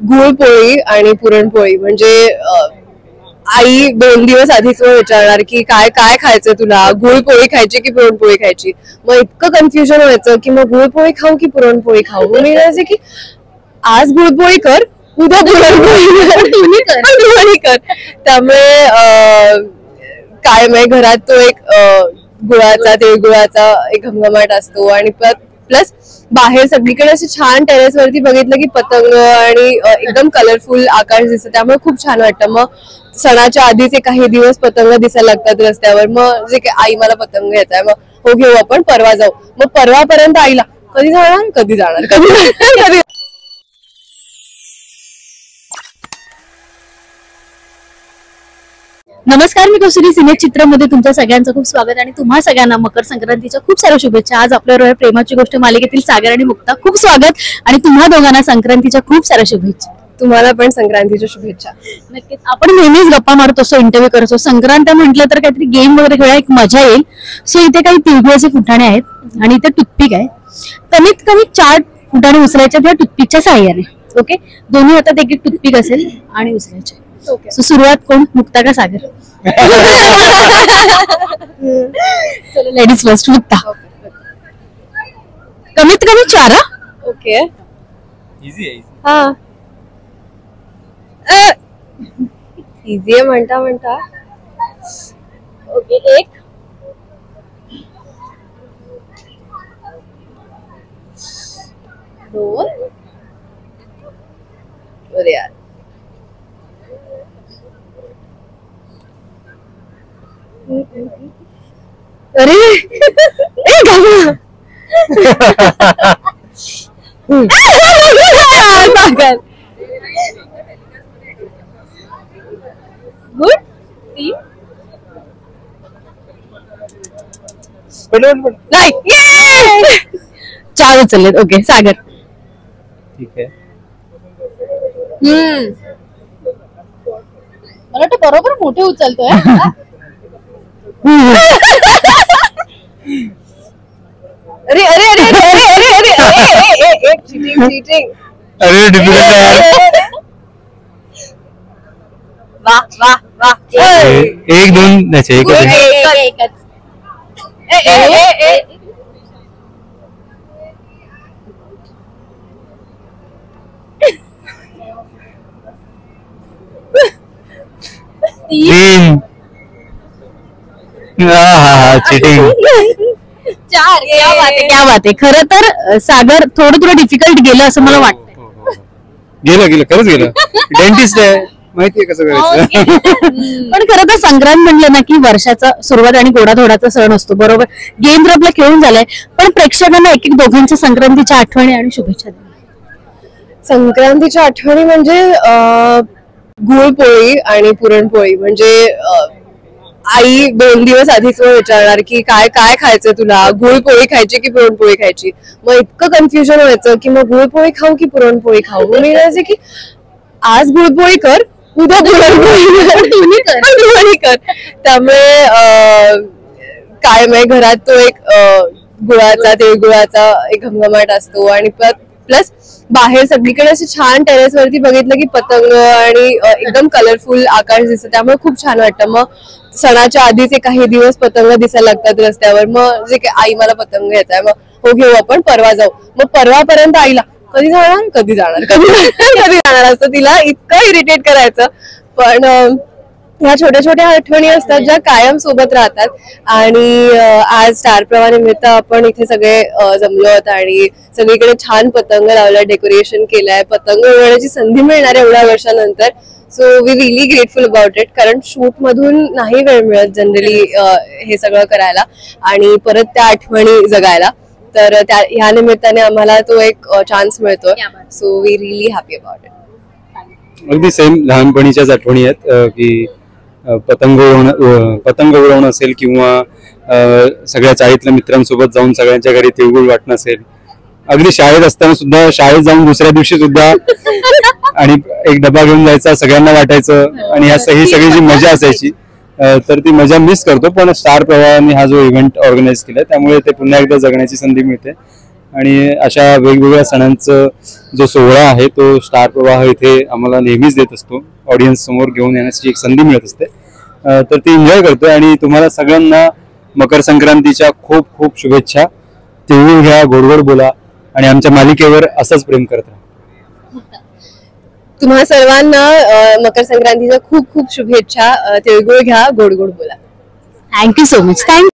गुळपोळी आणि पुरणपोळी म्हणजे आई 2 दिवस आधीच विचारणार की काय काय खायचं तुला, गुळपोळी खायची की पुरणपोळी खायची. मग इतकं कन्फ्युजन व्हायचं की मग गुळपोळी खाऊ की पुरणपोळी खाऊ. मग मी म्हणायचे की आज गुळपोळी कर, उद्या पुरणपोळी कर. त्यामुळे काय म्हणजे घरात तो एक गुळाचा तिळगुळाचा एक घमघमाट असतो. आणि प्लस बाहेर सगळीकडे असे छान टेरेस वरती बघितलं की पतंग आणि एकदम कलरफुल आकाश दिसतं, त्यामुळे खूप छान वाटतं. मग सणाच्या आधीचे काही दिवस पतंग दिसायला लागतात रस्त्यावर. मग जे काही आई मला पतंग घ्यायचा आहे, मग हो घेऊ आपण, परवा जाऊ. मग परवापर्यंत आईला कधी जाणार कधी जाणार कधी. नमस्कार, मी कौसुरी सिनेट चित्रमध्ये तुमच्या सगळ्यांचं खूप स्वागत आणि तुम्हा सगळ्यांना मकर संक्रांतीच्या खूप साऱ्या शुभेच्छा. आज आपल्याबरोबर प्रेमाची गोष्ट मालिकेतील सागर आणि मुक्ता. खूप स्वागत आणि तुम्हा दोघांना संक्रांतीच्या खूप साऱ्या शुभेच्छा. तुम्हाला पण संक्रांतीच्या शुभेच्छा. नक्कीच. आपण नेहमीच गप्पा मारत असतो, इंटरव्ह्यू करत असतो. संक्रांत म्हटलं तर काहीतरी गेम वगैरे खेळा, एक मजा येईल. सो इथे काही तिळगुळाचे फुटाणे आहेत आणि इथे टूथपिक आहे. कमीत कमी 4 फुटाणे उचलायचे त्या टूथपिकच्या सहाय्याने. ओके, दोन्ही हातात एक एक टूथपिक असेल आणि उचलायचे. सो सुरुवात कोण, मुक्ता का सागर? Ladies first. मुक्ता. कमीत कमी 4. ओके, इझी आहे. हा इझी आहे म्हणता म्हणता. ओके, 1 2 अरे यार, अरे गुड. 3 नाही, 4 उचललेत. ओके, सागर. ठीक आहे. मला वाटतं बरोबर मोठे उचलतोय. अरे अरे अरे अरे अरे अरे अरे चीटिंग. अरे डिफिकल्ट आहे यार. वाह वाह वाह. 1 2 नाही, एकच. तीन. चिटिंग. 4. क्या बात आहे. खरं तर सागर थोडं डिफिकल्ट गेलं असं मला वाटतं. गेलं खरंच गेलं. डेंटिस्ट आहे, माहितीये कसं करायचं. पण खरं तर संक्रांत म्हणलं ना की वर्षाचा सुरुवात आणि गोडाधोडाचा सण असतो. बरोबर, गेम तर आपला खेळून झालाय, पण प्रेक्षकांना एक एक दोघांच्या संक्रांतीच्या आठवणी आणि शुभेच्छा द्या. संक्रांतीच्या आठवणी म्हणजे गुळपोळी आणि पुरणपोळी. म्हणजे आई 2 दिवस आधीच विचारणार की काय काय खायचं तुला, गुळपोळी खायची की पुरणपोळी खायची. मग इतकं कन्फ्युजन व्हायचं की मग गुळपोळी खाऊ की पुरणपोळी खाऊ. मग मी म्हणायचे की आज गुळपोळी कर, उद्या पुरणपोळी कर. त्यामुळे काय म्हणजे घरात तो एक गुळाचा तिळगुळाचा एक घमघमाट असतो. आणि प्लस बाहेर सगळीकडे असे छान टेरेस वरती बघितलं की पतंग आणि एकदम कलरफुल आकाश दिसतं, त्यामुळे खूप छान वाटतं. मग सणाच्या आधीचे काही दिवस पतंग दिसायला लागतात रस्त्यावर. मग जे काही आई मला पतंग घ्यायचा आहे, मग हो घेऊ आपण, परवा जाऊ. मग परवापर्यंत आईला कधी जाणार कधी जाणार असतं तिला इतकं इरिटेट करायचं. पण ह्या छोट्या छोट्या आठवणी असतात ज्या कायम सोबत राहतात. आणि आज स्टार प्रवाह निमित्त आपण इथे सगळे जमलो आहोत आणि सगळीकडे छान पतंग लावला, डेकोरेशन केलंय. पतंग उडवण्याची संधी मिळणार आहे एवढ्या वर्षानंतर. So we really grateful about it, कारण शूट मधून नाही वेळ मिळत जनरली हे सगळं करायला आणि परत त्या आठवणी जगायला. तर ह्या निमित्ताने आम्हाला तो एक चान्स मिळतोय. So we really happy about it. अगदी सेम लहानपणीच्याच आठवणी आहेत की पतंग उडवणं असेल किंवा सगळ्या चाळीतल्या मित्रांसोबत जाऊन सगळ्यांच्या घरी तिळगुळ वाटणं असेल. अगदी शाळेत असताना सुद्धा शाळेत जाऊन दुसऱ्या दिवशी सुद्धा आणि एक डबा घेऊन जायचा, सगळ्यांना वाटायचं आणि ही सगळी जी मजा असायची तर ती मजा मिस करतो. पण स्टार प्रवाहाने हा जो इव्हेंट ऑर्गनाइज केलाय त्यामुळे ते पुन्हा एकदा जगण्याची संधी मिळते आणि अशा वेगवेगळ्या सणांचं जो सोहळा आहे तो स्टार प्रवाह इथे आम्हाला नेहमीच देत असतो. ऑडियन्स समोर घेऊन येण्याची एक संधी मिळत असते, तर ती एन्जॉय करतोय. आणि तुम्हाला सगळ्यांना मकर संक्रांतीच्या खूप खूप शुभेच्छा. तिळगुळ घ्या, गोड गोड बोला आणि आमच्या मालिकेवर असंच प्रेम करत राहा. तुम्हा सर्वांना मकर संक्रांतीच्या खूप खूप शुभेच्छा. तिळगुळ घ्या, गोड गोड बोला. Thank you so much. थँक्यू.